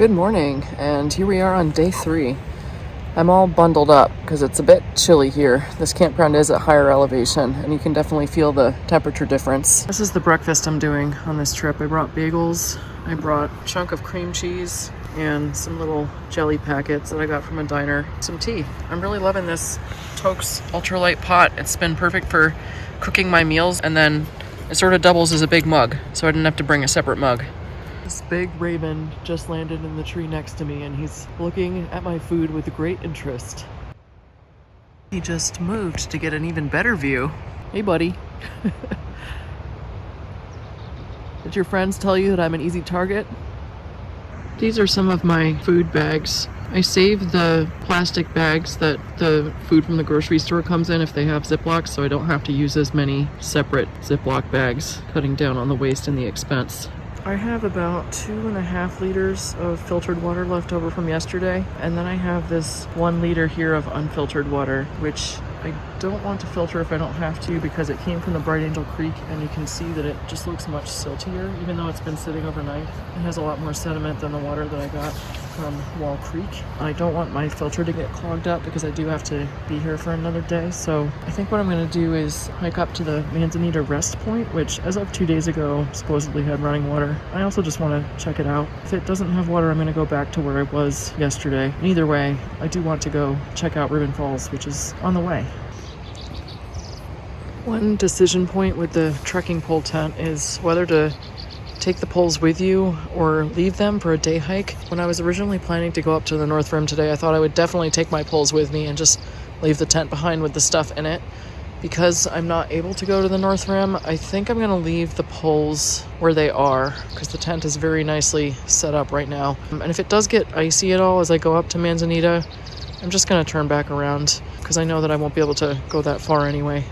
Good morning, and here we are on day 3. I'm all bundled up because it's a bit chilly here. This campground is at higher elevation, and you can definitely feel the temperature difference. This is the breakfast I'm doing on this trip. I brought bagels, I brought a chunk of cream cheese, and some little jelly packets that I got from a diner. Some tea. I'm really loving this Tok's ultralight pot. It's been perfect for cooking my meals, and then it sort of doubles as a big mug, so I didn't have to bring a separate mug. This big raven just landed in the tree next to me, and he's looking at my food with great interest. He just moved to get an even better view. Hey, buddy. Did your friends tell you that I'm an easy target? These are some of my food bags. I save the plastic bags that the food from the grocery store comes in if they have Ziplocs, so I don't have to use as many separate Ziploc bags, cutting down on the waste and the expense. I have about 2.5 liters of filtered water left over from yesterday, and then I have this 1 liter here of unfiltered water, which I don't want to filter if I don't have to because it came from the Bright Angel Creek, and you can see that it just looks much siltier even though it's been sitting overnight. It has a lot more sediment than the water that I got from Wall Creek. I don't want my filter to get clogged up because I do have to be here for another day, so I think what I'm going to do is hike up to the Manzanita Rest Point, which as of 2 days ago supposedly had running water. I also just want to check it out. If it doesn't have water, I'm going to go back to where I was yesterday. And either way, I do want to go check out Ribbon Falls, which is on the way. One decision point with the trekking pole tent is whether to take the poles with you or leave them for a day hike. When I was originally planning to go up to the North Rim today, I thought I would definitely take my poles with me and just leave the tent behind with the stuff in it. Because I'm not able to go to the North Rim, I think I'm going to leave the poles where they are because the tent is very nicely set up right now. And if it does get icy at all as I go up to Manzanita, I'm just going to turn back around because I know that I won't be able to go that far anyway.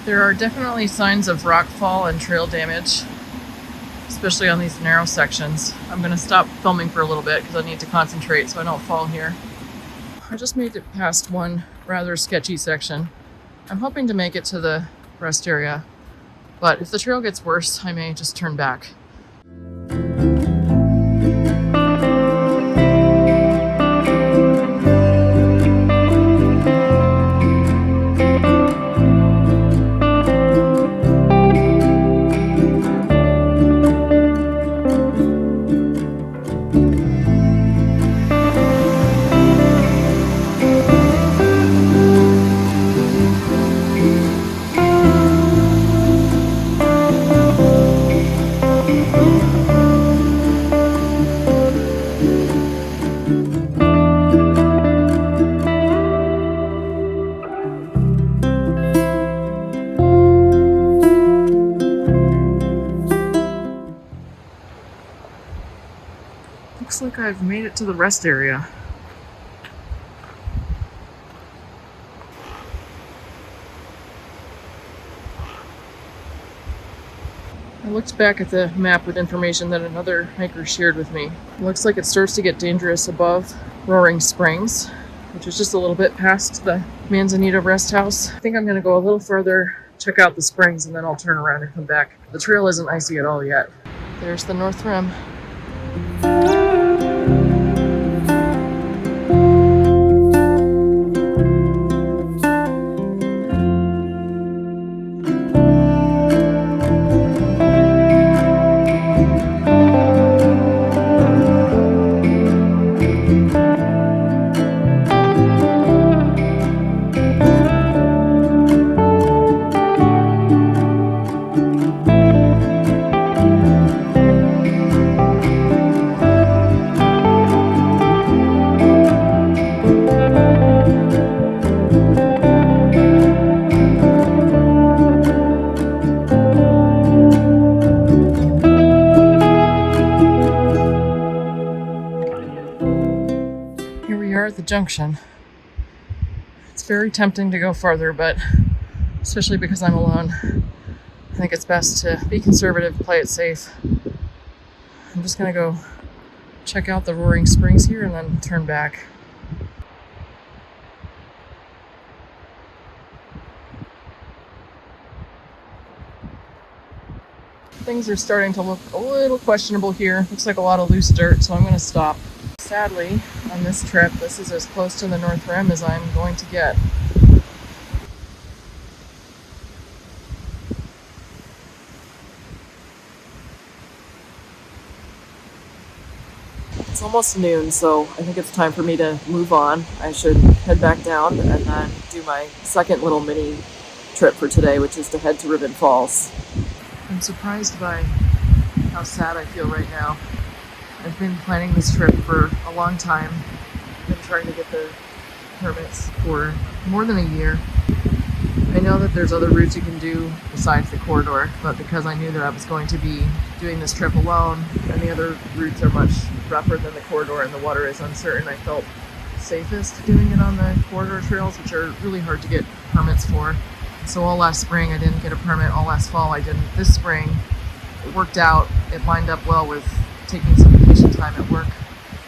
There are definitely signs of rockfall and trail damage, especially on these narrow sections. I'm going to stop filming for a little bit because I need to concentrate so I don't fall here. I just made it past one rather sketchy section. I'm hoping to make it to the rest area, but if the trail gets worse, I may just turn back. Looks like I've made it to the rest area. I looked back at the map with information that another hiker shared with me. It looks like it starts to get dangerous above Roaring Springs, which is just a little bit past the Manzanita Resthouse. I think I'm going to go a little further, check out the springs, and then I'll turn around and come back. The trail isn't icy at all yet. There's the North Rim. junction. It's very tempting to go farther, but especially because I'm alone, I think it's best to be conservative, play it safe. I'm just gonna go check out the roaring springs here and then turn back. Things are starting to look a little questionable here. Looks like a lot of loose dirt, so I'm gonna stop. Sadly, on this trip, this is as close to the North Rim as I'm going to get. It's almost noon, so I think it's time for me to move on. I should head back down and then do my second little mini trip for today, which is to head to Ribbon Falls. I'm surprised by how sad I feel right now. I've been planning this trip for a long time. I've been trying to get the permits for more than a year. I know that there's other routes you can do besides the corridor, but because I knew that I was going to be doing this trip alone and the other routes are much rougher than the corridor and the water is uncertain, I felt safest doing it on the corridor trails, which are really hard to get permits for. So all last spring I didn't get a permit, all last fall I didn't. This spring it worked out, it lined up well with taking some vacation time at work.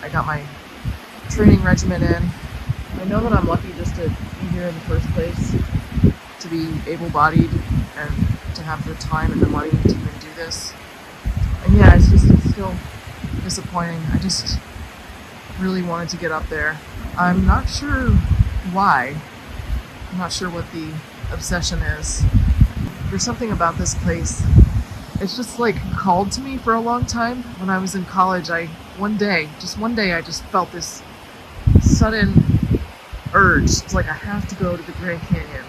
I got my training regimen in. I know that I'm lucky just to be here in the first place, to be able-bodied and to have the time and the money to even do this. And yeah, it's still disappointing. I just really wanted to get up there. I'm not sure why. I'm not sure what the obsession is. There's something about this place. It's just like called to me for a long time. When I was in college, one day I just felt this sudden urge. It's like I have to go to the Grand Canyon.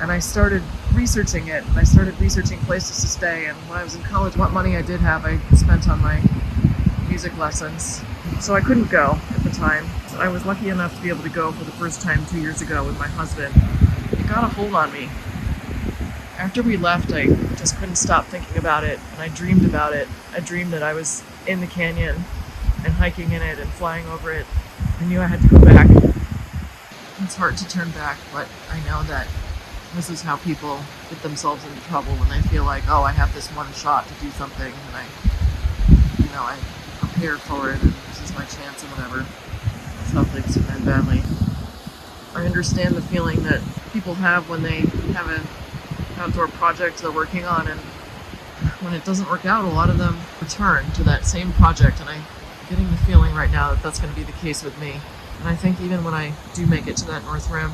And I started researching it, and I started researching places to stay. And when I was in college, what money I did have, I spent on my music lessons. So I couldn't go at the time. So I was lucky enough to be able to go for the first time 2 years ago with my husband. It got a hold on me. After we left, I just couldn't stop thinking about it, and I dreamed about it. I dreamed that I was in the canyon and hiking in it and flying over it. I knew I had to go back. It's hard to turn back, but I know that this is how people get themselves into trouble when they feel like, oh, I have this one shot to do something, and I prepared for it, and this is my chance, and whatever. That's how things can end badly. I understand the feeling that people have when they have an outdoor project they're working on, and when it doesn't work out, a lot of them return to that same project, and I'm getting the feeling right now that that's going to be the case with me. And I think even when I do make it to that North Rim,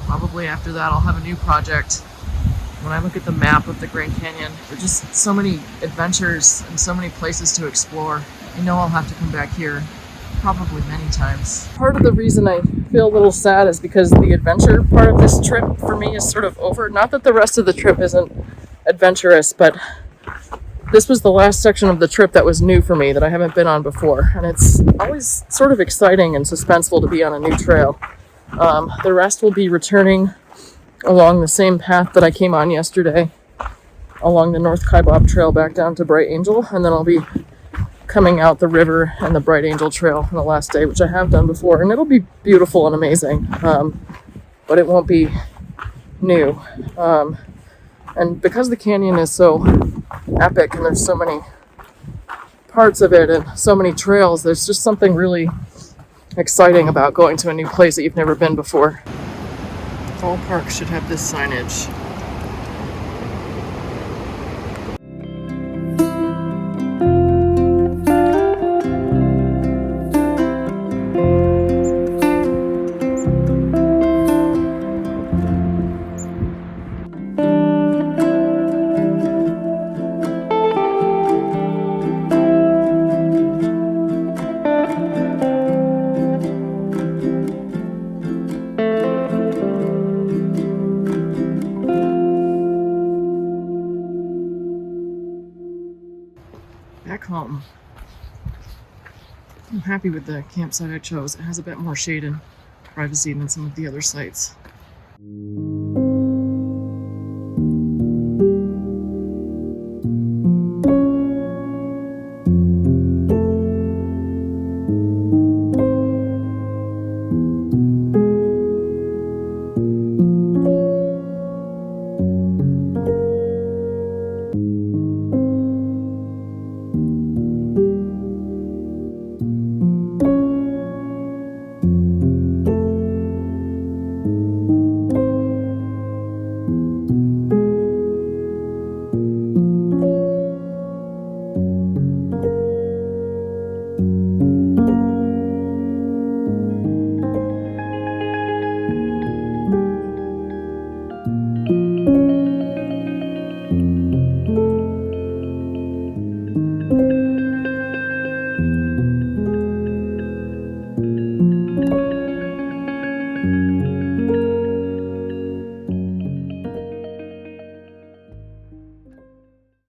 probably after that I'll have a new project. When I look at the map of the Grand Canyon, there are just so many adventures and so many places to explore. I know I'll have to come back here probably many times. Part of the reason I feel a little sad is because the adventure part of this trip for me is sort of over. Not that the rest of the trip isn't adventurous, but this was the last section of the trip that was new for me, that I haven't been on before. And it's always sort of exciting and suspenseful to be on a new trail. The rest will be returning along the same path that I came on yesterday, along the North Kaibab Trail back down to Bright Angel, and then I'll be coming out the river and the Bright Angel Trail on the last day, which I have done before, and it'll be beautiful and amazing, but it won't be new. And because the canyon is so epic and there's so many parts of it and so many trails, there's just something really exciting about going to a new place that you've never been before. All parks should have this signage. Back home. I'm happy with the campsite I chose. It has a bit more shade and privacy than some of the other sites.